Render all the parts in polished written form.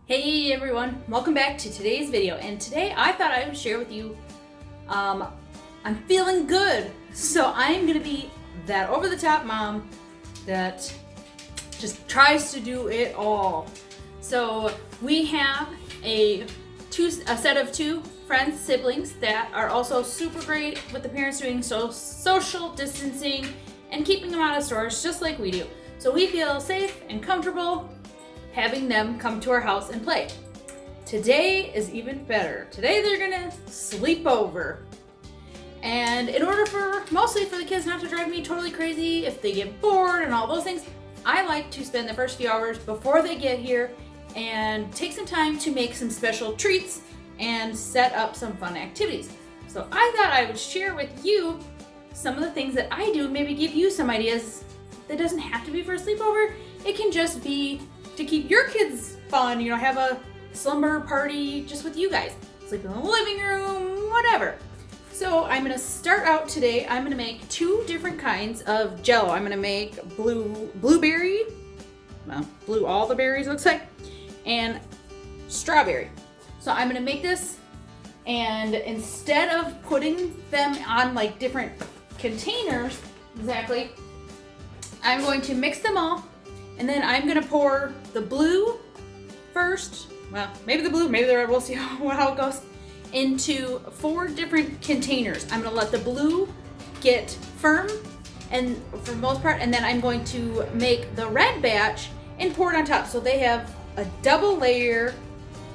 Hey everyone, welcome back to today's video. And today I thought I would share with you, I'm feeling good. So I'm gonna be that over-the-top mom that just tries to do it all. So we have a set of two friends, siblings that are also super great with the parents doing social distancing and keeping them out of stores just like we do. So we feel safe and comfortable having them come to our house and play. Today is even better. Today they're gonna sleep over. And in order mostly for the kids not to drive me totally crazy if they get bored and all those things, I like to spend the first few hours before they get here and take some time to make some special treats and set up some fun activities. So I thought I would share with you some of the things that I do, maybe give you some ideas. That doesn't have to be for a sleepover. It can just be to keep your kids fun, have a slumber party just with you guys. Sleep in the living room, whatever. So I'm gonna start out today, I'm gonna make two different kinds of Jell-O. I'm gonna make blueberry, blue all the berries looks like, and strawberry. So I'm gonna make this, and instead of putting them on like different containers, exactly, I'm going to mix them all. And then I'm gonna pour the blue first, well, maybe the blue, maybe the red, we'll see how it goes, into 4 different containers. I'm gonna let the blue get firm, and for the most part, and then I'm going to make the red batch and pour it on top. So they have a double layer,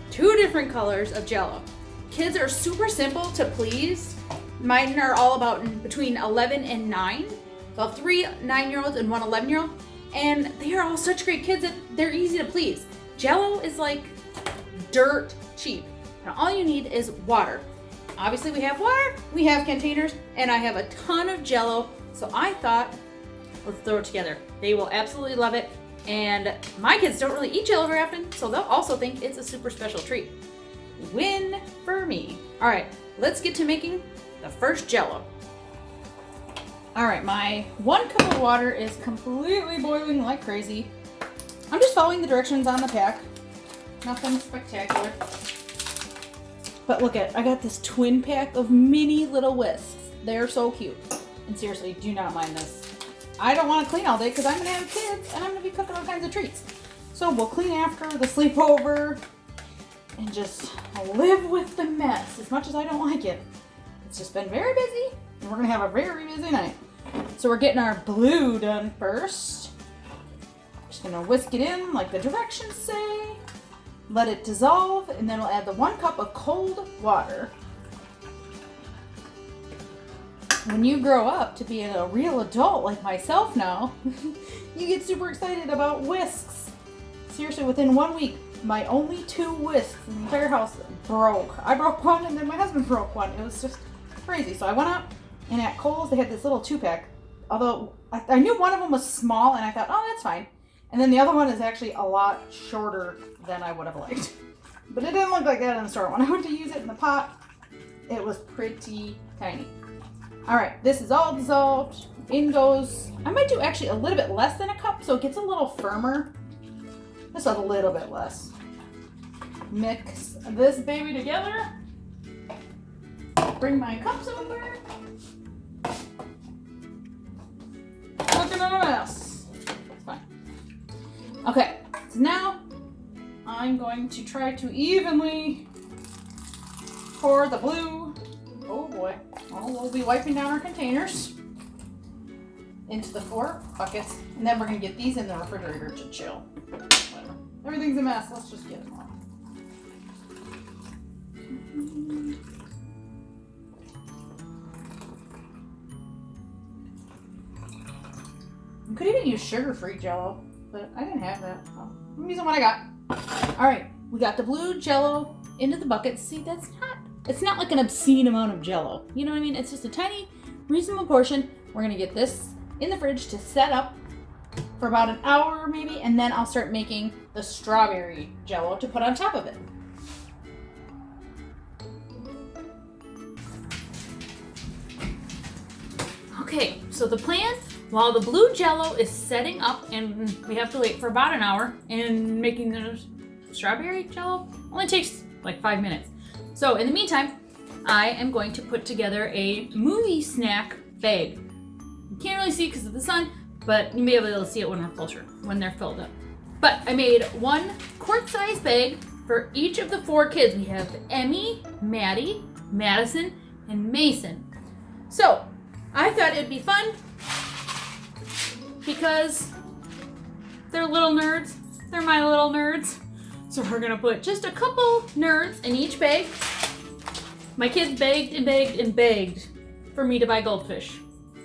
2 different colors of Jell-O. Kids are super simple to please. Mine are all about between 11 and 9. So I have 3 9-year-olds and 1 11-year-old. And they are all such great kids that they're easy to please. Jell-O is like dirt cheap. And all you need is water. Obviously we have water, we have containers, and I have a ton of Jell-O. So I thought, let's throw it together. They will absolutely love it. And my kids don't really eat Jell-O very often, so they'll also think it's a super special treat. Win for me. All right, let's get to making the first Jell-O. All right, my 1 cup of water is completely boiling like crazy. I'm just following the directions on the pack. Nothing spectacular. But look I got this twin pack of mini little whisks. They're so cute. And seriously, do not mind this. I don't want to clean all day because I'm gonna have kids and I'm gonna be cooking all kinds of treats. So we'll clean after the sleepover and just live with the mess as much as I don't like it. It's just been very busy and we're gonna have a very busy night. So we're getting our blue done first. Just gonna whisk it in like the directions say. Let it dissolve, and then we'll add the 1 cup of cold water. When you grow up to be a real adult like myself now, you get super excited about whisks. Seriously, within 1 week, my only 2 whisks in the entire house broke. I broke one and then my husband broke one. It was just crazy. So I went out, and at Kohl's they had this little 2-pack. Although I knew one of them was small, and I thought, oh, that's fine. And then the other one is actually a lot shorter than I would have liked. But it didn't look like that in the store. When I went to use it in the pot, it was pretty tiny. All right, this is all dissolved. In goes, I might do actually a little bit less than a cup, so it gets a little firmer. Just a little bit less. Mix this baby together. Bring my cups over. Looking at a mess. It's fine. Okay, so now I'm going to try to evenly pour the blue. Oh boy. Oh, we'll be wiping down our containers into the 4 buckets, and then we're gonna get these in the refrigerator to chill. Whatever. Everything's a mess. Let's just get them all. You could even use sugar-free Jell-O, but I didn't have that. So I'm using what I got. All right, we got the blue Jell-O into the bucket. See, it's not like an obscene amount of Jell-O. You know what I mean? It's just a tiny, reasonable portion. We're gonna get this in the fridge to set up for about an hour maybe, and then I'll start making the strawberry Jell-O to put on top of it. Okay, so the plan, while the blue Jell-O is setting up and we have to wait for about an hour and making the strawberry jello. Only takes like 5 minutes. So in the meantime, I am going to put together a movie snack bag. You can't really see it because of the sun, but you may be able to see it when we're closer, when they're filled up. But I made one quart-sized bag for each of the 4 kids. We have Emmy, Maddie, Madison, and Mason. So I thought it'd be fun because they're little nerds. They're my little nerds. So we're gonna put just a couple nerds in each bag. My kids begged and begged and begged for me to buy goldfish.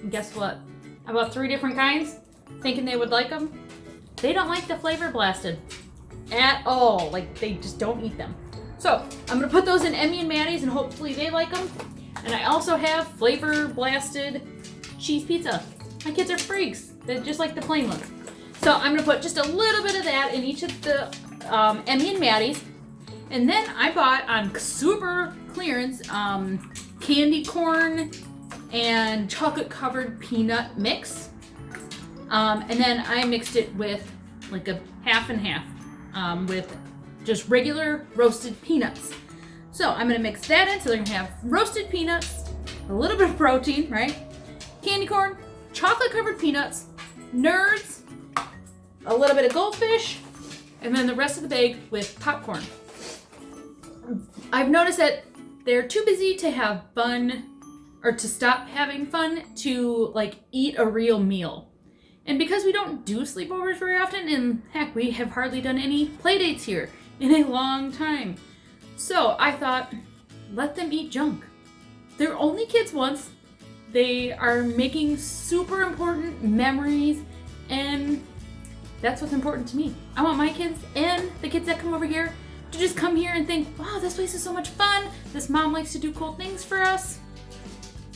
And guess what? I bought 3 different kinds, thinking they would like them. They don't like the flavor blasted at all. Like, they just don't eat them. So I'm gonna put those in Emmy and Maddie's and hopefully they like them. And I also have flavor blasted cheese pizza. My kids are freaks. They just like the plain ones. So I'm gonna put just a little bit of that in each of the Emmy and Maddie's. And then I bought on super clearance candy corn and chocolate covered peanut mix. And then I mixed it with like a half and half with just regular roasted peanuts. So I'm gonna mix that in. So they're gonna have roasted peanuts, a little bit of protein, right? Candy corn, chocolate covered peanuts, nerds, a little bit of goldfish, and then the rest of the bag with popcorn. I've noticed that they're too busy to have fun or to stop having fun to like eat a real meal. And because we don't do sleepovers very often, and heck, we have hardly done any play dates here in a long time. So I thought, let them eat junk. They're only kids once. They are making super important memories, and that's what's important to me. I want my kids and the kids that come over here to just come here and think, wow, this place is so much fun. This mom likes to do cool things for us.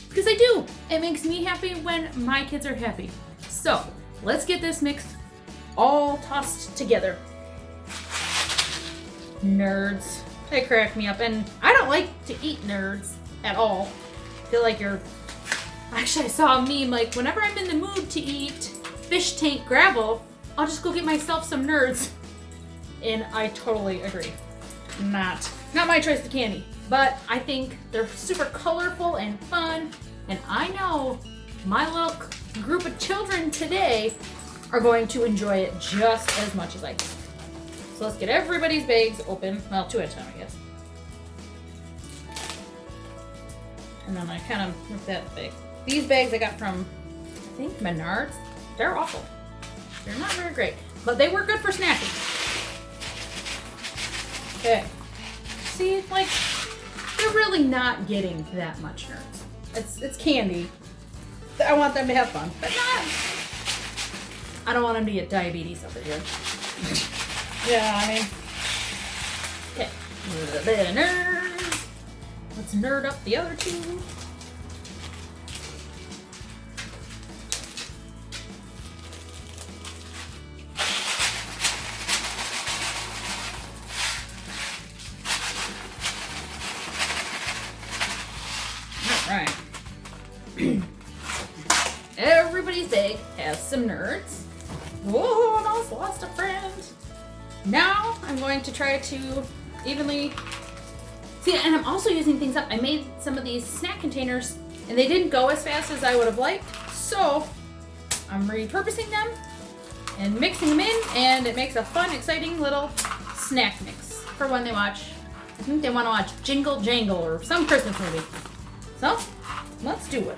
Because I do. It makes me happy when my kids are happy. So let's get this mixed all tossed together. Nerds. They crack me up. And I don't like to eat nerds at all. I feel like you're... Actually, I saw a meme like, whenever I'm in the mood to eat fish tank gravel, I'll just go get myself some nerds. And I totally agree. Not my choice of candy. But I think they're super colorful and fun. And I know my little group of children today are going to enjoy it just as much as I do. So let's get everybody's bags open. Well, 2 at a time, I guess. And then I kind of rip that bag. These bags I got from, I think, Menards. They're awful. They're not very great, but they were good for snacking. Okay. See, like, they're really not getting that much nerds. It's candy. I want them to have fun, but not. I don't want them to get diabetes over here. Yeah, I mean. Okay. A little bit of nerds. Let's nerd up the other 2. Alright. Everybody's bag has some nerds. Whoa, I almost lost a friend. Now I'm going to try to evenly... See, and I'm also using things up. I made some of these snack containers and they didn't go as fast as I would have liked. So I'm repurposing them and mixing them in, and it makes a fun, exciting little snack mix for when they watch. I think they want to watch Jingle Jangle or some Christmas movie. So let's do it.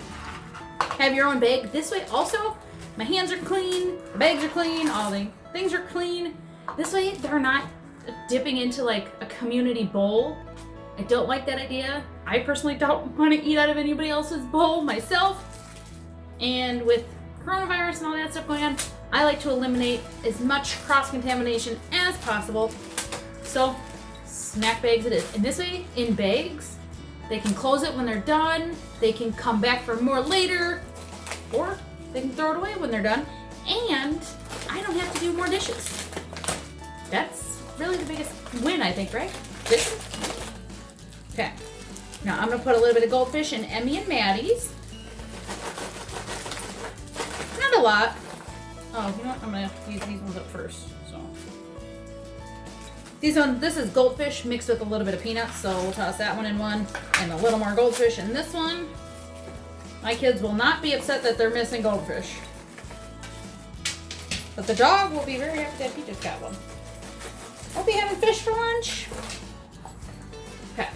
Have your own bag. This way also, my hands are clean, the bags are clean, all the things are clean. This way they're not dipping into like a community bowl. I don't like that idea. I personally don't want to eat out of anybody else's bowl myself. And with coronavirus and all that stuff going on, I like to eliminate as much cross-contamination as possible. So snack bags it is. And this way, in bags, they can close it when they're done. They can come back for more later, or they can throw it away when they're done. And I don't have to do more dishes. That's really the biggest win, I think, right? Dishes? Okay. Now I'm gonna put a little bit of goldfish in Emmy and Maddie's. Not a lot. Oh, you know what? I'm gonna use these ones up first. So This is goldfish mixed with a little bit of peanuts, so we'll toss that one in one, and a little more goldfish in this one. My kids will not be upset that they're missing goldfish. But the dog will be very happy that he just got one. I'll be having fish for lunch. Okay.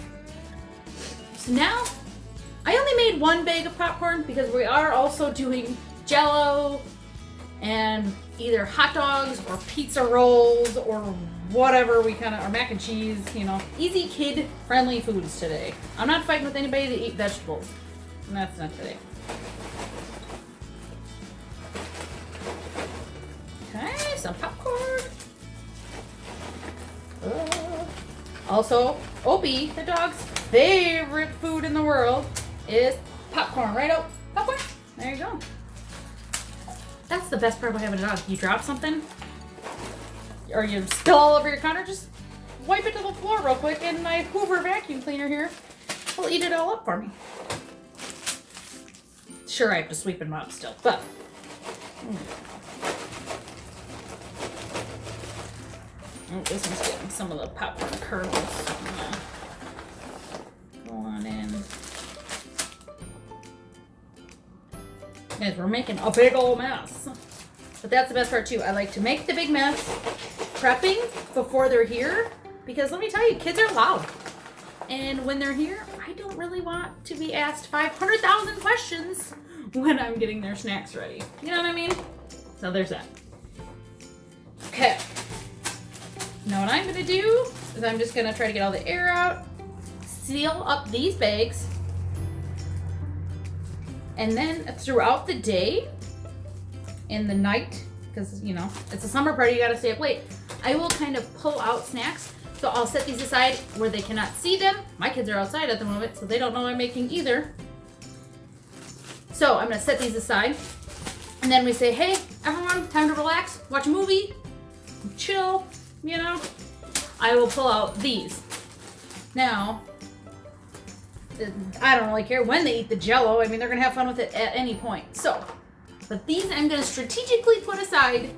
So now, I only made one bag of popcorn because we are also doing Jell-O and either hot dogs or pizza rolls or whatever or mac and cheese, you know, easy kid-friendly foods today. I'm not fighting with anybody to eat vegetables. And that's not today. Okay, some popcorn. Also, Opie, the dog's favorite food in the world, is popcorn. Right, Op? Popcorn? There you go. That's the best part about having a dog. You drop something, or you spill all over your counter, just wipe it to the floor real quick, and my Hoover vacuum cleaner here will eat it all up for me. Sure, I have to sweep and mop still, but... Oh, this one's getting some of the popcorn kernels. Go on in. Guys, we're making a big old mess. But that's the best part too. I like to make the big mess, prepping before they're here, because let me tell you, kids are loud. And when they're here, I don't really want to be asked 500,000 questions when I'm getting their snacks ready. You know what I mean? So there's that. Okay. Now what I'm gonna do is I'm just gonna try to get all the air out, seal up these bags, and then throughout the day, in the night, because you know, it's a summer party, you gotta stay up late, I will kind of pull out snacks. So I'll set these aside where they cannot see them. My kids are outside at the moment, so they don't know I'm making either. So I'm gonna set these aside, and then we say, hey, everyone, time to relax, watch a movie, chill, you know. I will pull out these. Now, I don't really care when they eat the Jell-O. I mean, they're gonna have fun with it at any point. So, but these I'm gonna strategically put aside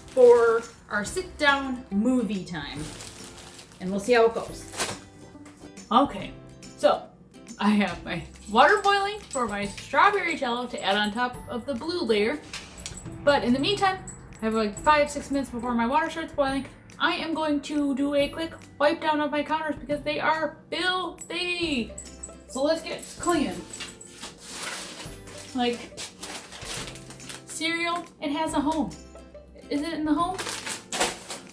for our sit-down movie time. And we'll see how it goes. Okay, so I have my water boiling for my strawberry Jell-O to add on top of the blue layer. But in the meantime, I have like 5-6 minutes before my water starts boiling. I am going to do a quick wipe down of my counters because they are filthy. So let's get clean. Like, cereal, it has a home. Is it in the home?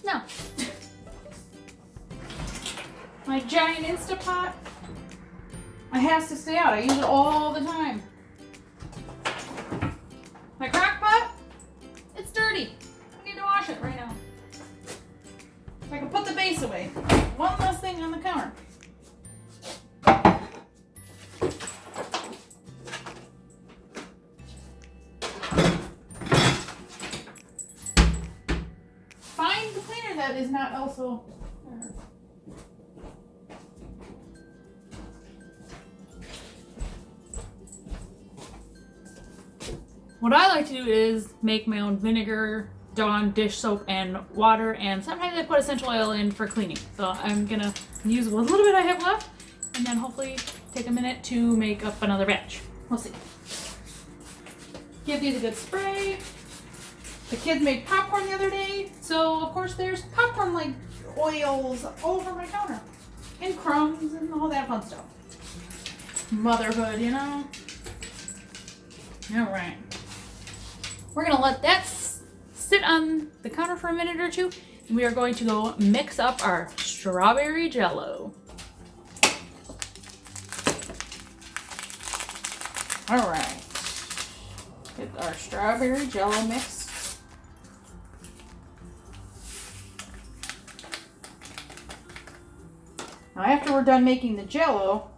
No. My giant Instapot, it has to stay out. I use it all the time. My crock pot, it's dirty. I need to wash it right now. So I can put the base away. One less thing on the counter. Find the cleaner that is not also... What I like to do is make my own vinegar, Dawn dish soap, and water, and sometimes I put essential oil in for cleaning. So I'm gonna use what little bit I have left, and then hopefully take a minute to make up another batch. We'll see. Give these a good spray. The kids made popcorn the other day, so of course there's popcorn like oils all over my counter, and crumbs and all that fun stuff. Motherhood, you know. All right. We're gonna let that sit on the counter for a minute or two, and we are going to go mix up our strawberry Jell-O. All right, get our strawberry Jell-O mixed. Now after we're done making the Jell-O,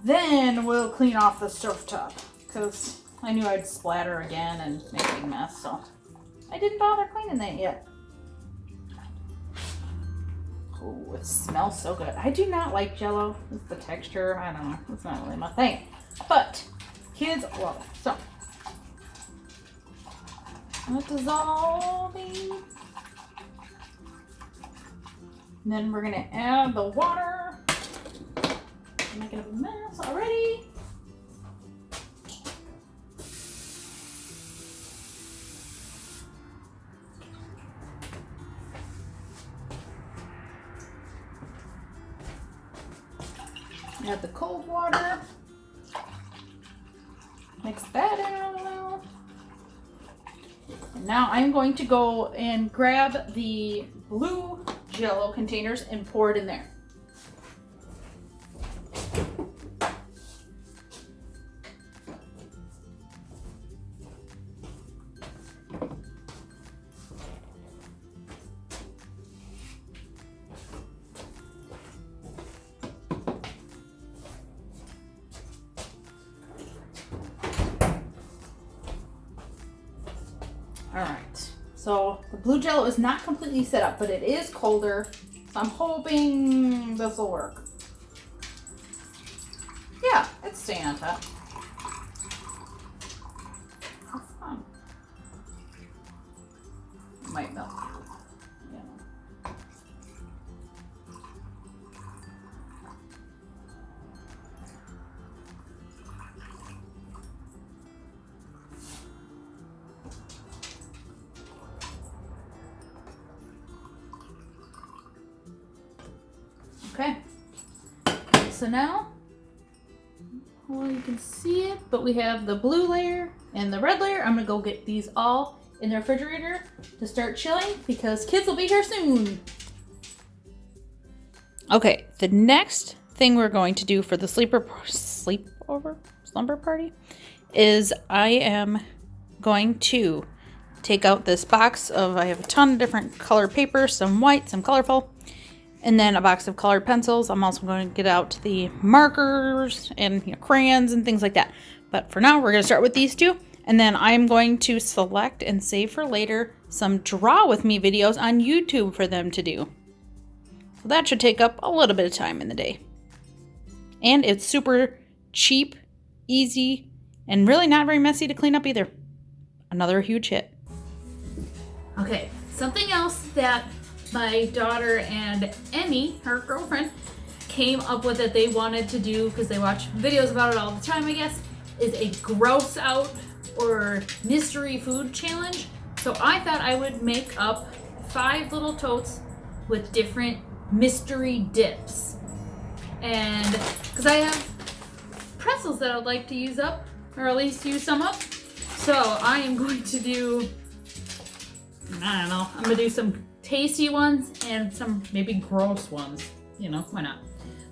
then we'll clean off the stovetop, because I knew I'd splatter again and make a big mess, so I didn't bother cleaning that yet. Oh, it smells so good. I do not like Jell-O. It's the texture. I don't know. It's not really my thing. But kids love it. So, I'm dissolving. And then we're gonna add the water. I'm making a mess already. Add the cold water. Mix that in a little. And now I'm going to go and grab the blue Jell-O containers and pour it in there. All right, so the blue Jell-O is not completely set up, but it is colder, so I'm hoping this will work. Yeah, it's staying on top. How fun. It might melt. Yeah. Okay, so now, well, you can see it, but we have the blue layer and the red layer. I'm gonna go get these all in the refrigerator to start chilling because kids will be here soon. Okay, the next thing we're going to do for the slumber party is I am going to take out this box of, I have a ton of different color papers, some white, some colorful, and then a box of colored pencils. I'm also going to get out the markers and crayons and things like that. But for now, we're going to start with these two. And then I'm going to select and save for later some draw with me videos on YouTube for them to do. So that should take up a little bit of time in the day. And it's super cheap, easy, and really not very messy to clean up either. Another huge hit. Okay, something else that my daughter and Emmy, her girlfriend, came up with that they wanted to do because they watch videos about it all the time, I guess, is a gross out or mystery food challenge. So I thought I would make up 5 little totes with different mystery dips. And because I have pretzels that I'd like to use up, or at least use some up. So I am going to do, I don't know, I'm going to do some tasty ones and some maybe gross ones. You know, why not?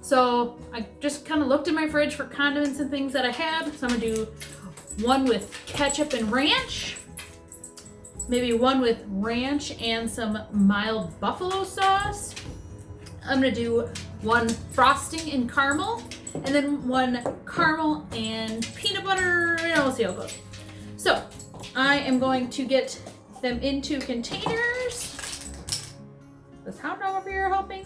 So I just kind of looked in my fridge for condiments and things that I had. So I'm going to do one with ketchup and ranch. Maybe one with ranch and some mild buffalo sauce. I'm going to do one frosting and caramel. And then one caramel and peanut butter. And we'll see how it goes. So I am going to get them into containers. This hound dog over here helping.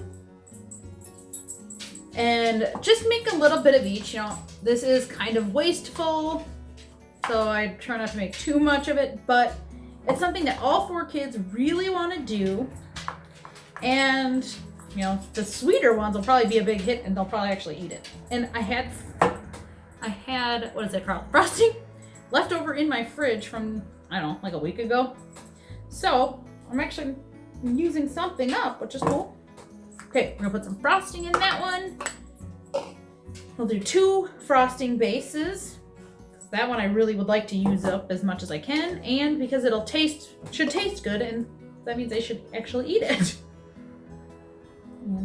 And just make a little bit of each. You know, this is kind of wasteful, so I try not to make too much of it, but it's something that all 4 kids really want to do. And, you know, the sweeter ones will probably be a big hit and they'll probably actually eat it. And I had, what is it called? Frosting left over in my fridge from, I don't know, like a week ago. So I'm actually using something up, which is cool. Okay, we're gonna put some frosting in that one. We'll do 2 frosting bases. That one I really would like to use up as much as I can, and because it'll should taste good, and that means I should actually eat it. You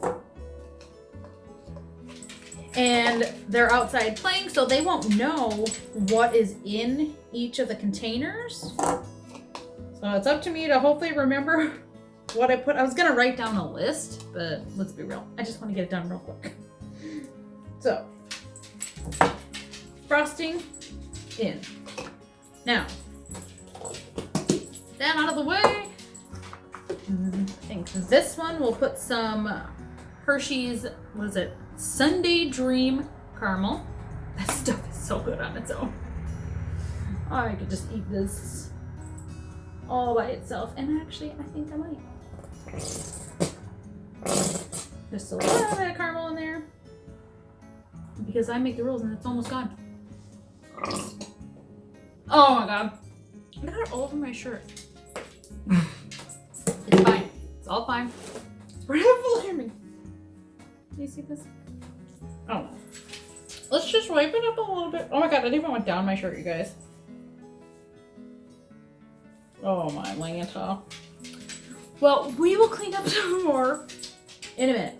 know? And they're outside playing, so they won't know what is in each of the containers. So it's up to me to hopefully remember what I put. I was gonna write down a list, but let's be real. I just want to get it done real quick. So, frosting in. Now, that out of the way. I think this one we'll put some Hershey's, what is it? Sunday Dream Caramel. That stuff is so good on its own. I could just eat this all by itself, and actually I think I might. Just a little bit of caramel in there. Because I make the rules and it's almost gone. Oh my god. I got it all over my shirt. It's fine. It's all fine. Right up for me. Do you see this? Oh. Let's just wipe it up a little bit. Oh my god, it even went down my shirt, you guys. Oh my Lanta. Well, we will clean up some more in a minute.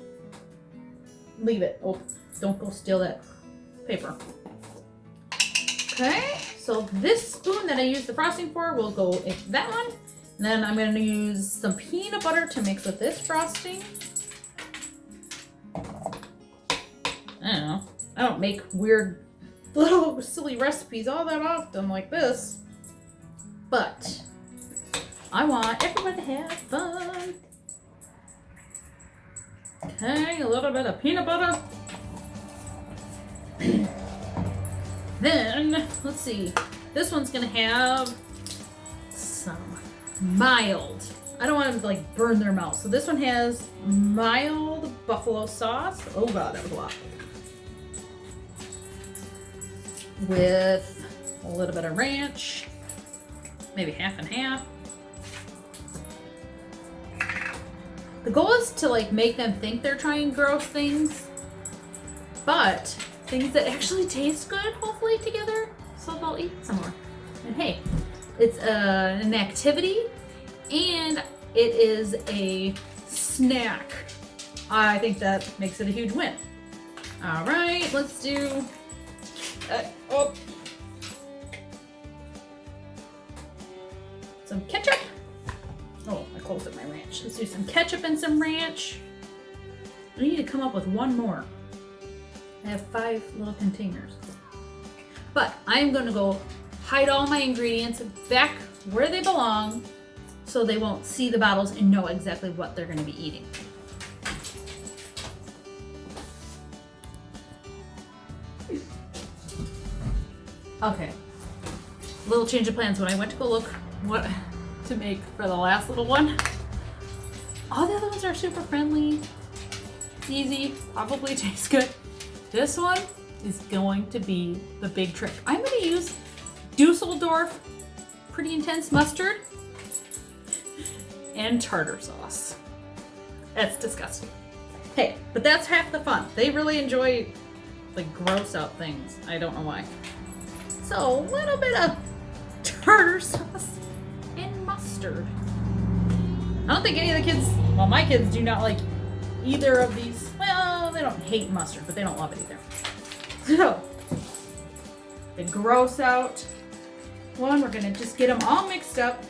Leave it. Oh, don't go steal that paper. Okay, so this spoon that I used the frosting for will go in that one. And then I'm going to use some peanut butter to mix with this frosting. I don't know. I don't make weird little silly recipes all that often like this. But I want everyone to have fun. Okay, a little bit of peanut butter. Then, let's see. This one's gonna have some mild. I don't want to like burn their mouth. So this one has mild buffalo sauce. Oh god, that was a lot. With a little bit of ranch. Maybe half and half. The goal is to like make them think they're trying gross things, but things that actually taste good, hopefully, together, so they'll eat some more. And hey, it's an activity, and it is a snack. I think that makes it a huge win. All right, let's do. Some ketchup. Oh, I closed up my ranch. Let's do some ketchup and some ranch. I need to come up with one more. I have 5 little containers. But I'm going to go hide all my ingredients back where they belong so they won't see the bottles and know exactly what they're going to be eating. Okay. Little change of plans. When I went to go look what to make for the last little one, all the other ones are super friendly, easy, probably tastes good. This one is going to be the big trick. I'm going to use Dusseldorf Pretty Intense Mustard and tartar sauce. That's disgusting. Hey, but that's half the fun. They really enjoy like gross out things. I don't know why. So a little bit of tartar sauce and mustard. I don't think any of the kids, well, my kids do not like either of these. Well, they don't hate mustard, but they don't love it either. So, the gross out one, we're gonna just get them all mixed up.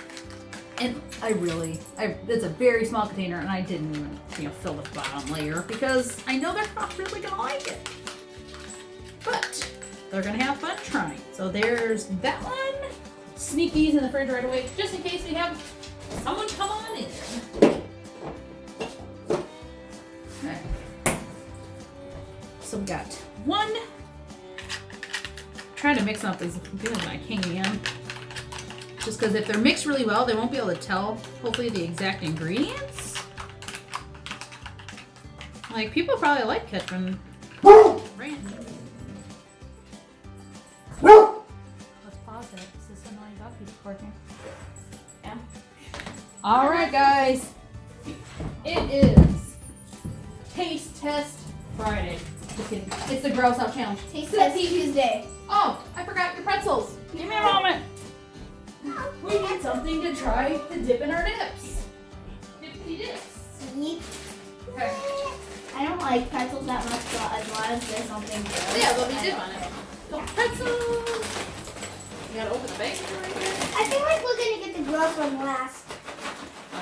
And it's a very small container, and I didn't even, fill the bottom layer because I know they're not really gonna like it. But they're gonna have fun trying. So there's that one. Sneak these in the fridge right away, just in case we have someone come on in. Okay. So we got one. Trying to mix up these feeling like I can. Just because if they're mixed really well, they won't be able to tell, hopefully, the exact ingredients. Like, people probably like ketchup and ranch. Let's pause it. This is annoying Buffy's recording. Yeah. Alright, guys. It is Taste Test Friday. Just kidding. It's the Gross Out Challenge. Taste Test Tuesday. Oh, I forgot your pretzels. Give me a moment. We need something to try to dip in our dips. Dippity dips. Yeet. Okay. I don't like pretzels that much, but I wanted to say something good. Yeah, but we did want it. So pretzels. You gotta open the bag right here. I feel like we're gonna get the gross one last. I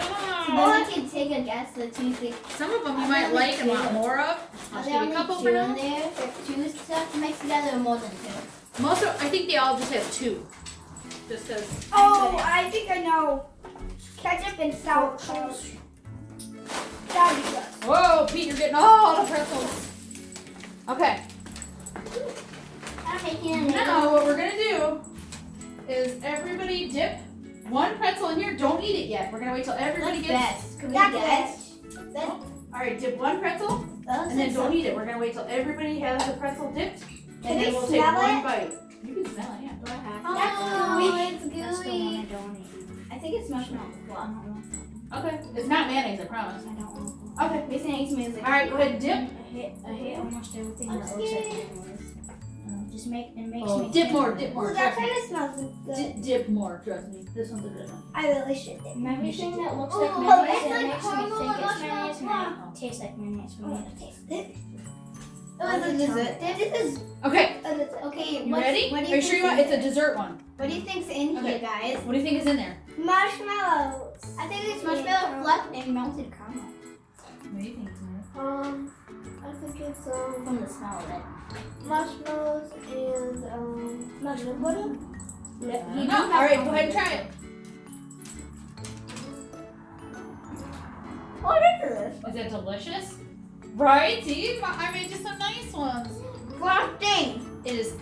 So don't know. then we can take a guess the Tuesday. Some of them you might like and want more of. Are I'll there give you only a couple two for in now. there? There's 2 stuff mixed together or more than 2? Most of, I think they all just have 2. Just because. Oh, I think I know. Ketchup and sour cream. That would be good. Whoa, Pete, you're getting all the pretzels. Okay. I'm making it. Now what we're gonna do is everybody dip 1 pretzel in here. Don't eat it yet. We're gonna wait till everybody Let's gets. guess. Can we That's guess? That's All right, dip one pretzel, and then don't eat it. We're gonna wait till everybody has the pretzel dipped, Can and then we we'll take smell one it? bite. You can smell it, yeah. Do I have Oh, it's gooey. That's the one I don't eat. I think it's marshmallow. Well, I don't know. Okay, it's not mayonnaise, I promise. I don't know. Okay. This makes me like. All right, go ahead and dip. I hate almost everything that looks like mayonnaise. Just it makes Oh, me. dip more. Well, that kind of smells good. Dip more, trust me. This one's a good one. I really should dip. And everything that looks Oh, like it's mayonnaise, like it makes me caramel think it's marshmallow mayonnaise, and fluff. it tastes like mayonnaise for I me. want to taste it. Oh, This is it. This is Okay, okay. you ready? What do Are you sure you want? think's It's a in dessert one. What do you think's in Okay. here, guys? What do you think is in there? Marshmallows. I think it's marshmallow fluff and melted caramel. What do you think is in there? I think it's From the smell of it. marshmallows and nut butter. No. All right, go ahead and try it. What is this? Is it delicious? Right? See, I made you some nice ones. Frosting. It is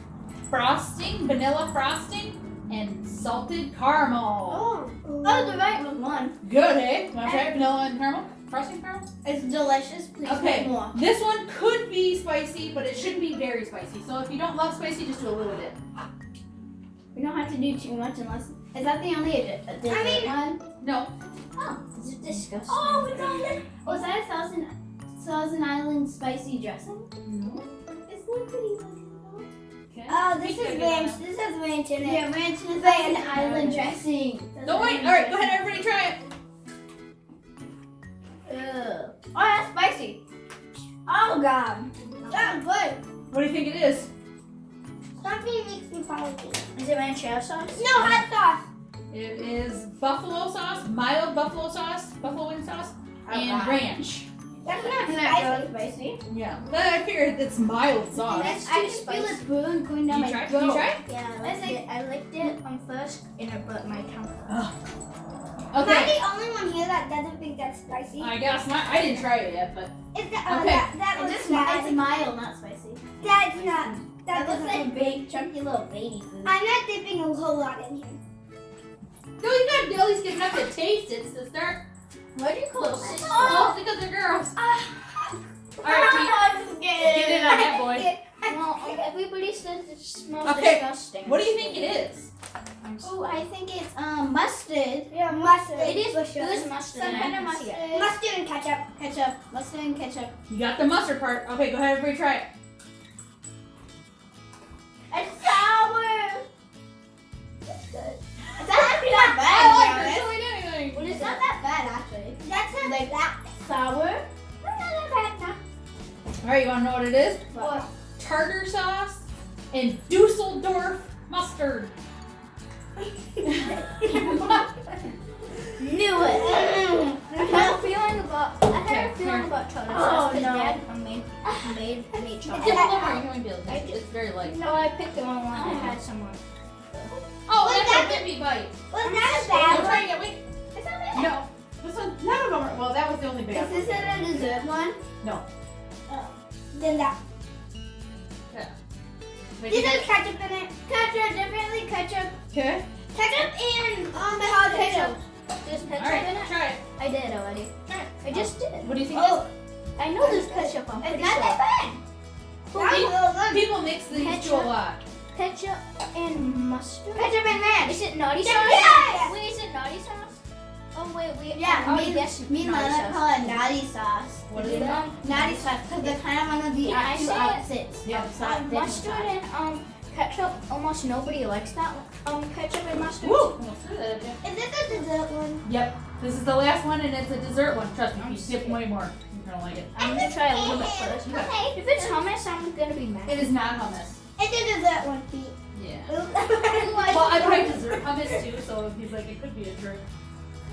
frosting, vanilla frosting, and salted caramel. Oh, Oh, the right one. Good, eh? Want to try it? Vanilla and caramel? Frosting caramel? it's delicious. Please Okay. make more. This one could be spicy, but it shouldn't be very spicy. So if you don't love spicy, just do a little bit. We don't have to do too much unless. Is that the only dessert one? No. Oh, is it disgusting? Oh, it's on there. Was that a Thousand Island spicy dressing? No. It's liquidy. Okay. Oh, this Keep is cooking ranch. on This has ranch in it. Yeah, ranch and Thousand Thousand Island dressing. No, wait. All right, go ahead, everybody, try it. Ugh. Oh, that's spicy. Oh God, that's good. What do you think it is? Something makes me follow you. Is it ranchero sauce? No hot sauce. It is buffalo sauce, mild buffalo sauce, buffalo wing sauce, and God. ranch. That's not Isn't that spicy. really spicy? Yeah. But I figured it's mild sauce. That's I too can feel spicy. it burn going down Did you my try? throat. Did you try? Yeah, I licked it first and it burnt my tongue. Am Okay. I the only one here that doesn't think that's spicy? I guess not. I didn't try it yet, but Is that, Okay. that It's looks just bad. it's mild, not spicy. That's not. That That looks doesn't like look big, chunky little baby food. I'm not dipping a whole lot in here. no, you got Billy's good enough to taste it to start. What do you call Little it? sisters. Oh. Because they're girls. All right, Get it on that boy. Well, everybody says it smells Okay. disgusting. What do you think it is? Oh, I think it's mustard. Yeah, mustard. It is for sure. good mustard. Some and I kind of can see mustard. it. Mustard and ketchup. Ketchup, mustard and ketchup. You got the mustard part. Okay, go ahead, everybody, try it. It's sour. It's good. It's actually not I bad. like to be it. honest. So we did anything. Well, it's not that bad actually. That's not Like that. sour. That's not that bad. No. All right, you want to know what it is? What? Tartar sauce and Dusseldorf mustard. Knew it. I had a feeling about. I had Okay, a feeling here. about chocolate Oh, sauce because no. Dad made It's chocolate. just a little more. Billy. It's very light. No, I picked the wrong one. I had some more. Oh, Was that's that a Bippy bite. Was that a Oh, bad try one? it. Wait. It's not bad. No. This one, none of them are. Well, that was the only bad Is this one. a dessert one? No. Then that. Wait, This you has ketchup in it. Ketchup, definitely ketchup. Okay. Ketchup and potatoes. There's ketchup All right, in it. try it. I did already. Try it. I just did. What do you think? Oh, I know there's ketchup. I'm it's pretty not sure. that bad. Well, That was real good. People mix these to a Ketchup. lot. Ketchup and mustard. Ketchup and ranch. Is it naughty Yeah, sauce? yeah. Wait, is it naughty sauce? Oh wait, we. Yeah, oh, me, yes, me and naughty Lana sauce. call it naughty sauce. What is that? Naughty sauce, because they're kind of one of the Yeah, I two said- opposites. Yeah, of sauce, different Mustard sauce. and ketchup. Almost nobody likes that. Ketchup and mustard. Woo! Almost threw that at you. Is this a dessert one? Yep. This is the last one, and it's a dessert one. Trust me, if you dip way more, you're gonna like it. I'm gonna try a little bit first. Okay. If it's hummus, I'm gonna be mad. It is not hummus. It's a dessert one, Pete. Yeah. Well, Well, I tried dessert hummus too, so he's like, it could be a trick.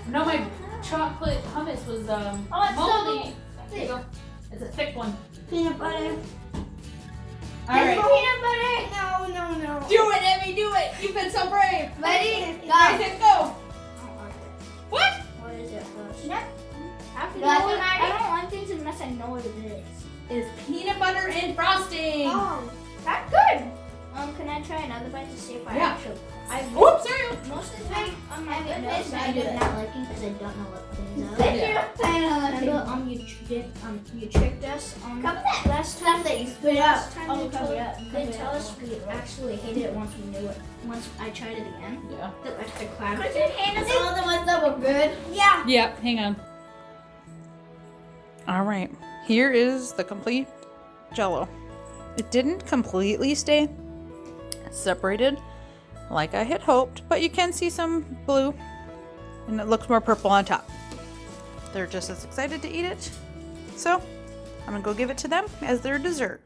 No, my chocolate hummus was Oh, it's moldy. There you go. It's a thick one. Peanut butter. All right. Peanut butter. No. Do it, Emmy. Do it. You've been so brave. Ready? I said go. I don't like it. What? What is it first? No. I have to That's know it. what I- I don't want things unless I know what it is. Is peanut butter and frosting. Oh, that's good. Can I try another bite to see if I Yeah. actually? Whoops, cereal. Most of the time, I've admitted I do not liking because I don't know what things are. Thank Yeah. you. Remember, you tricked us. Last time that you spit out. you did tell us we actually hated it once we knew it. Once I tried it again. Yeah. The extra crab. Could you hand us all the ones that were good? Yeah. Yep, hang on. All right, here is the complete Jell-O. It didn't completely stay separated like I had hoped, but you can see some blue and it looks more purple on top. They're just as excited to eat it, so I'm gonna go give it to them as their dessert.